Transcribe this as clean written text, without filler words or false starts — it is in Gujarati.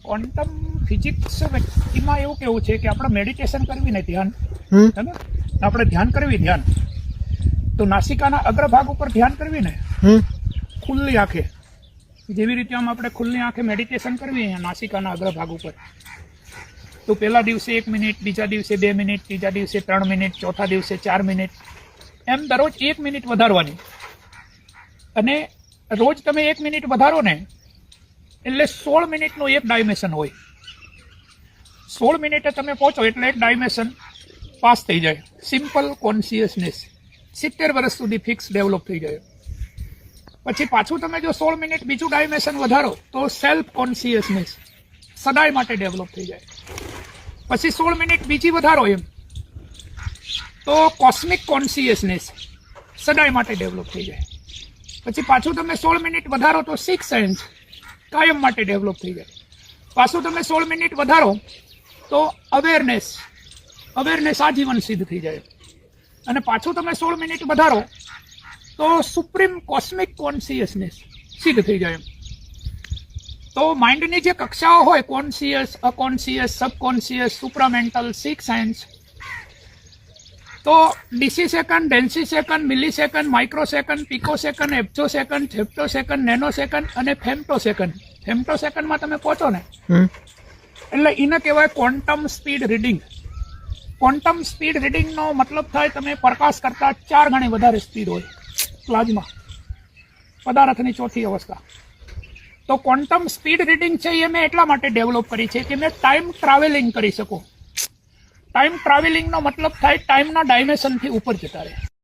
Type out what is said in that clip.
ક્વોન્ટમ ફિઝિક્સ વ્યક્તિમાં એવું કેવું છે કે આપણે મેડિટેશન કરવી ને ધ્યાન, બરાબર, આપણે ધ્યાન કરવી ધ્યાન, તો નાસિકાના અગ્રભાગ ઉપર ધ્યાન કરવી ને ખુલ્લી આંખે, જેવી રીતે આમ આપણે ખુલ્લી આંખે મેડિટેશન કરવી અહીંયા નાસિકાના અગ્રભાગ ઉપર, તો પહેલા દિવસે 1 મિનિટ, બીજા દિવસે 2 મિનિટ, ત્રીજા દિવસે 3 મિનિટ, ચોથા દિવસે 4 મિનિટ, એમ દરરોજ 1 મિનિટ વધારવાની. અને રોજ તમે 1 મિનિટ વધારો ને એટલે 16 મિનિટનું એક ડાયમેન્શન હોય. 16 મિનિટે તમે પહોંચો એટલે એક ડાયમેન્શન પાસ થઈ જાય. સિમ્પલ કોન્શિયસનેસ 70 વર્ષ સુધી ફિક્સ ડેવલપ થઈ જાય. પછી પાછું તમે જો 16 મિનિટ બીજું ડાયમેન્શન વધારો તો સેલ્ફ કોન્શિયસનેસ સદાય માટે ડેવલપ થઈ જાય. પછી 16 મિનિટ બીજી વધારો એમ તો કોસ્મિક કોન્શિયસનેસ સદાય માટે ડેવલપ થઈ જાય. પછી પાછું તમે 16 મિનિટ વધારો તો સિક્સ સેન્સ કાયમ માટે ડેવલપ થઈ જાય. પાછું તમે 16 મિનિટ વધારો તો અવેરનેસ આજીવન સિદ્ધ થઈ જાય. અને પાછું તમે 16 મિનિટ વધારો તો સુપ્રીમ કોસ્મિક કોન્શિયસનેસ સિદ્ધ થઈ જાય. તો માઇન્ડની જે કક્ષાઓ હોય, conscious, unconscious, subconscious, supramental, six sense, તો ડીસી સેકન્ડ, ડેન્સી second, millisecond, microsecond, picosecond, એપ્ચો સેકન્ડ, થેપ્ટો સેકન્ડ, નેનો સેકન્ડ અને ફેમ્ટો સેકન્ડ. ફેમ્ટો સેકન્ડમાં તમે પહોંચો ને એટલે એને કહેવાય quantum speed reading. Quantum speed રીડિંગનો મતલબ થાય તમે પ્રકાશ કરતા 4 ગણી વધારે સ્પીડ હોય પ્લાઝમા, પદાર્થની ચોથી અવસ્થા. તો ક્વોન્ટમ સ્પીડ રીડિંગ છે એ મેં એટલા માટે ડેવલપ કરી છે કે મેં ટાઈમ ટ્રાવેલિંગ કરી શકું. ટાઈમ ટ્રાવેલિંગનો મતલબ થાય ટાઈમના ડાયમેન્શનથી ઉપર જતા રહે.